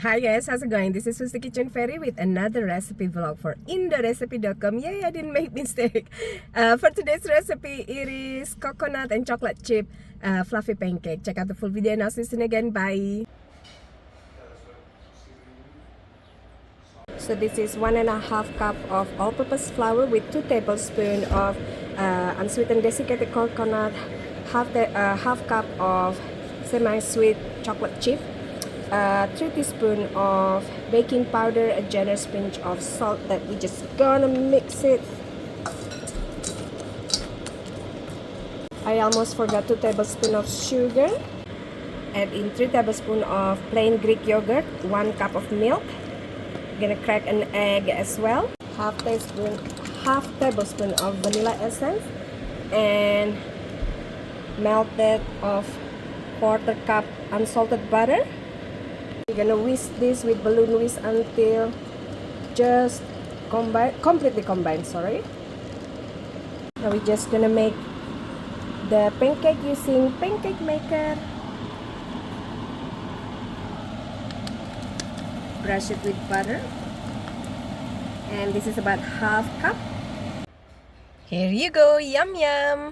Hi guys, how's it going? This is the Kitchen Fairy with another recipe vlog for indorecipe.com. Yay, I didn't make mistake. For today's recipe, it is coconut and chocolate chip fluffy pancake. Check out the full video and I'll see you soon again. Bye. So this is 1.5 cup of all-purpose flour with 2 tablespoons of unsweetened desiccated coconut, half cup of semi-sweet chocolate chip, 3 teaspoons of baking powder, a generous pinch of salt that we just gonna mix it. I almost forgot 2 tablespoons of sugar. Add in 3 tablespoons of plain Greek yogurt, 1 cup of milk. Gonna crack an egg as well. Half tablespoon of vanilla essence and melted of 1/4 cup unsalted butter. We're gonna whisk this with balloon whisk until just completely combined. Now we're just gonna make the pancake using pancake maker. Brush it with butter, and this is about half cup. Here you go, yum yum.